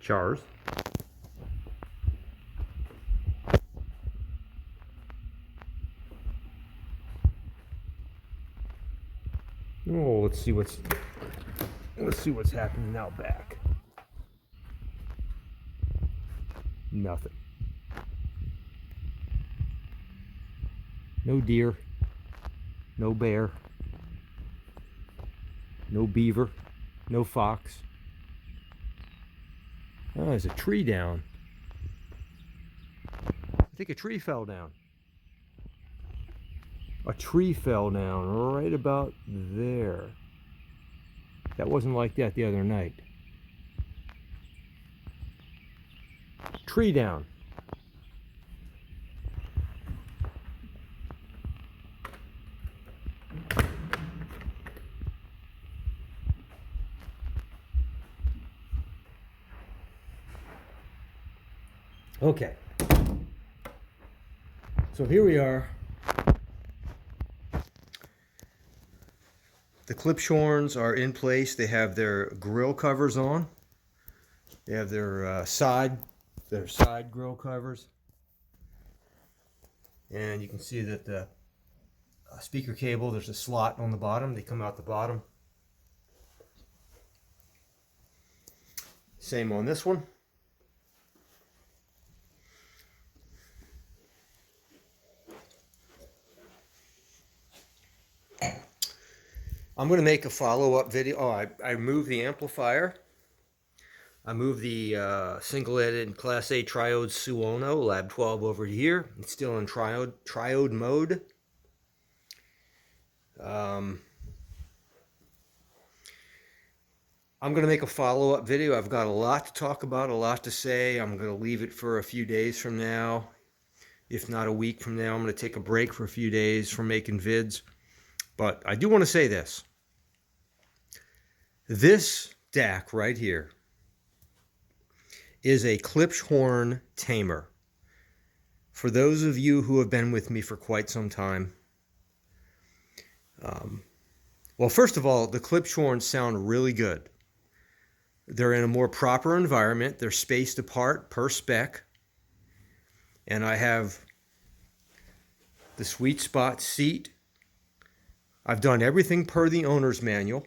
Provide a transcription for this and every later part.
Chars. Oh, let's see what's happening out back. Nothing. No deer. No bear. No beaver. No fox. Oh, there's a tree down. I think a tree fell down. A tree fell down right about there. That wasn't like that the other night. Tree down. Okay. So here we are. The Klipschorns are in place. They have their grill covers on. They have their side grill covers. And you can see that the speaker cable, there's a slot on the bottom. They come out the bottom. Same on this one. I'm going to make a follow-up video. Oh, I moved the amplifier. I moved the single-headed Class A triode Suono Lab 12 over here. It's still in triode mode. I'm going to make a follow-up video. I've got a lot to talk about, a lot to say. I'm going to leave it for a few days from now, if not a week from now. I'm going to take a break for a few days from making vids. But I do want to say this. This DAC right here is a Klipschorn tamer. For those of you who have been with me for quite some time, well, first of all, the Klipschorns sound really good. They're in a more proper environment. They're spaced apart per spec. And I have the sweet spot seat. I've done everything per the owner's manual.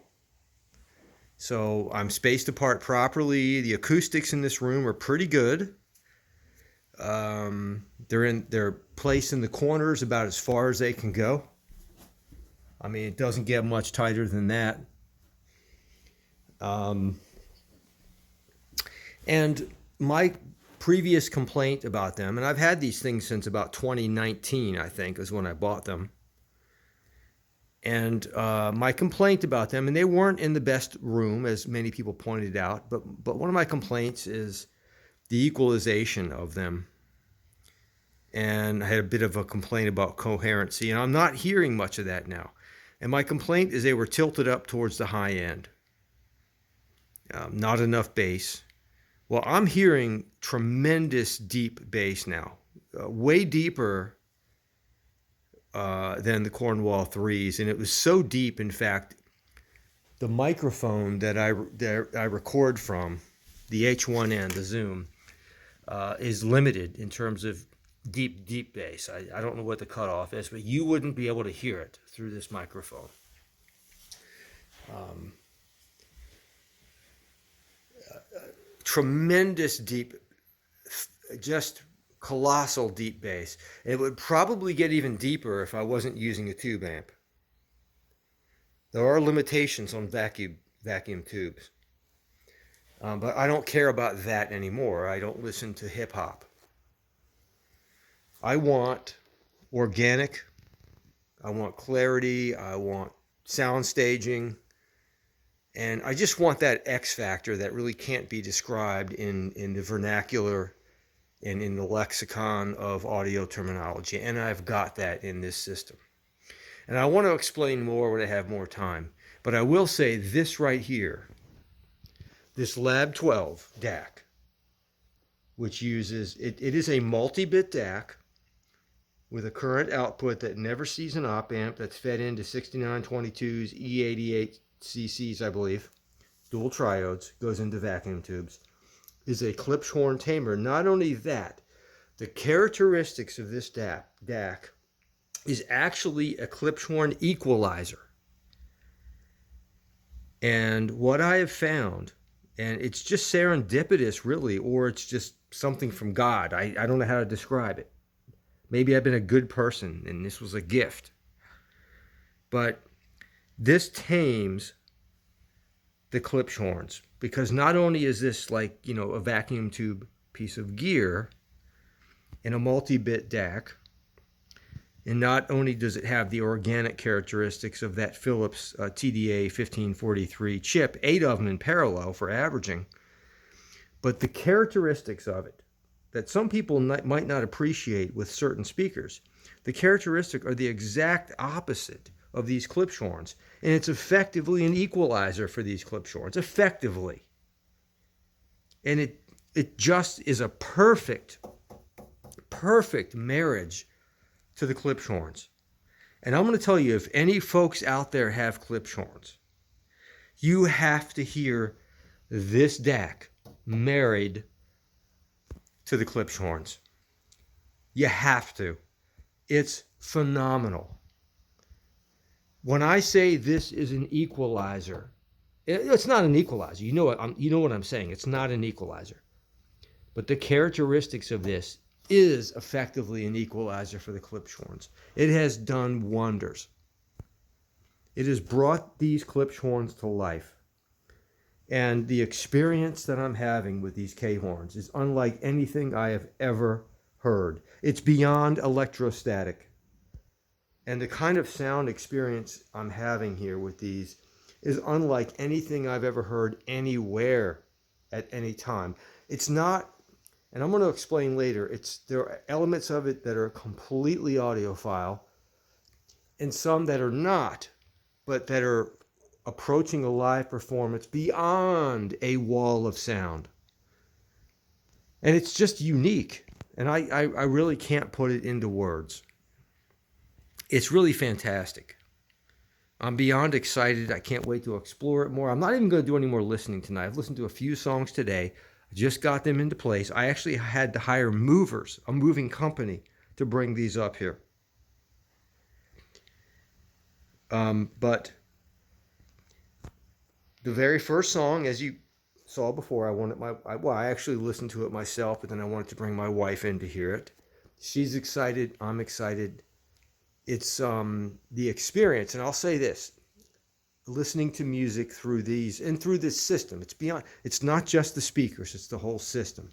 So I'm spaced apart properly. The acoustics in this room are pretty good. They're placed in the corners about as far as they can go. I mean, it doesn't get much tighter than that. And my previous complaint about them, and I've had these things since about 2019, I think, is when I bought them. And my complaint about them, and they weren't in the best room, as many people pointed out, but one of my complaints is the equalization of them. And I had a bit of a complaint about coherency, and I'm not hearing much of that now. And my complaint is they were tilted up towards the high end. Not enough bass. Well, I'm hearing tremendous deep bass now, way deeper than the Cornwall 3s, and it was so deep, in fact, the microphone that I record from, the H1N, the Zoom, is limited in terms of deep bass. I don't know what the cutoff is, but you wouldn't be able to hear it through this microphone. Tremendous deep, just colossal deep bass. It would probably get even deeper if I wasn't using a tube amp. There are limitations on vacuum tubes. But I don't care about that anymore. I don't listen to hip hop. I want organic. I want clarity. I want sound staging. And I just want that X factor that really can't be described in the vernacular and in the lexicon of audio terminology. And I've got that in this system. And I want to explain more when I have more time. But I will say this right here, this Lab 12 DAC, which uses, it is a multi-bit DAC with a current output that never sees an op amp, that's fed into 6922s, E88 CCs, I believe, dual triodes, goes into vacuum tubes, is a Klipschorn tamer. Not only that, the characteristics of this DAC is actually a Klipschorn equalizer. And what I have found, and it's just serendipitous really, or it's just something from God. I don't know how to describe it. Maybe I've been a good person and this was a gift. But this tames the Klipschorns, because not only is this like, you know, a vacuum tube piece of gear in a multi-bit DAC, and not only does it have the organic characteristics of that Philips TDA 1543 chip, 8 of them in parallel for averaging, but the characteristics of it that some people might not appreciate with certain speakers, the characteristics are the exact opposite of these Klipschorns. And it's effectively an equalizer for these Klipschorns, effectively. And it just is a perfect marriage to the Klipschorns. And I'm going to tell you, if any folks out there have Klipschorns, you have to hear this DAC married to the Klipschorns. You have to. It's phenomenal. When I say this is an equalizer, it's not an equalizer. You know what I'm saying. It's not an equalizer. But the characteristics of this is effectively an equalizer for the Klipschorns. It has done wonders. It has brought these Klipschorns to life. And the experience that I'm having with these K-horns is unlike anything I have ever heard. It's beyond electrostatic. And the kind of sound experience I'm having here with these is unlike anything I've ever heard anywhere at any time. It's not, and I'm going to explain later, there are elements of it that are completely audiophile and some that are not, but that are approaching a live performance beyond a wall of sound. And it's just unique. And I really can't put it into words. It's really fantastic. I'm beyond excited. I can't wait to explore it more. I'm not even going to do any more listening tonight. I've listened to a few songs today. I just got them into place. I actually had to hire movers, a moving company, to bring these up here. But the very first song, as you saw before, I actually listened to it myself, but then I wanted to bring my wife in to hear it. She's excited. I'm excited. It's the experience, and I'll say this, listening to music through these and through this system, it's not just the speakers, it's the whole system,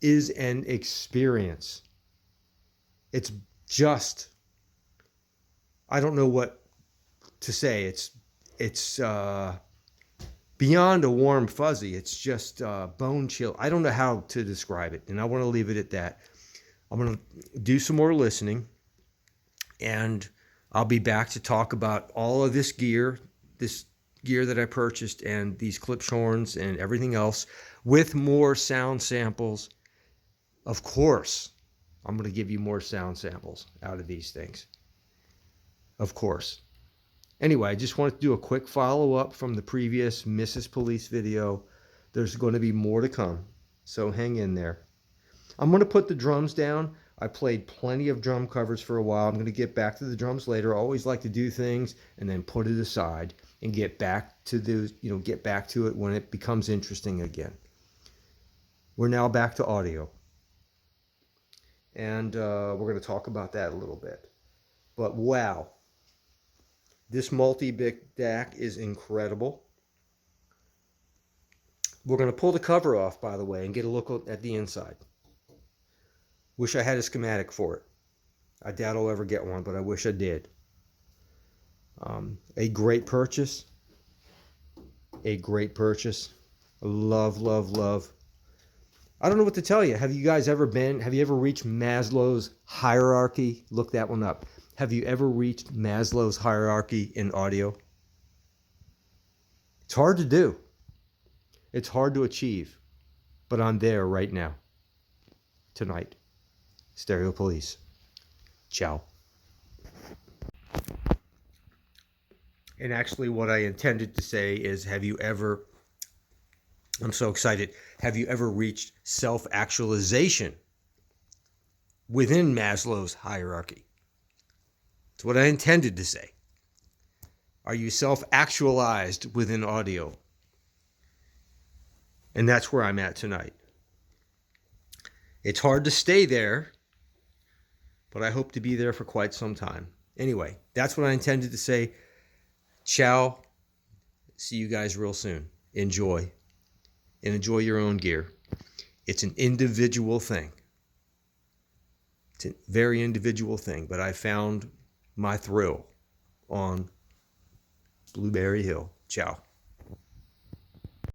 is an experience. It's just, I don't know what to say. It's beyond a warm fuzzy. It's just bone chill. I don't know how to describe it, and I want to leave it at that. I'm going to do some more listening, and I'll be back to talk about all of this gear that I purchased, and these Klipschorns and everything else, with more sound samples. Of course, I'm going to give you more sound samples out of these things. Of course. Anyway, I just wanted to do a quick follow-up from the previous Mrs. Police video. There's going to be more to come, so hang in there. I'm going to put the drums down. I played plenty of drum covers for a while. I'm going to get back to the drums later. I always like to do things and then put it aside and get back to it when it becomes interesting again. We're now back to audio. And we're going to talk about that a little bit. But wow. This multi-bit DAC is incredible. We're going to pull the cover off, by the way, and get a look at the inside. Wish I had a schematic for it. I doubt I'll ever get one, but I wish I did. A great purchase. A great purchase. Love, love, love. I don't know what to tell you. Have you ever reached Maslow's hierarchy? Look that one up. Have you ever reached Maslow's hierarchy in audio? It's hard to do. It's hard to achieve. But I'm there right now. Tonight. Stereo Police. Ciao. And actually what I intended to say is, have you ever, I'm so excited, have you ever reached self-actualization within Maslow's hierarchy? That's what I intended to say. Are you self-actualized within audio? And that's where I'm at tonight. It's hard to stay there, but I hope to be there for quite some time. Anyway, that's what I intended to say. Ciao. See you guys real soon. Enjoy. And enjoy your own gear. It's an individual thing. It's a very individual thing, but I found my thrill on Blueberry Hill. Ciao.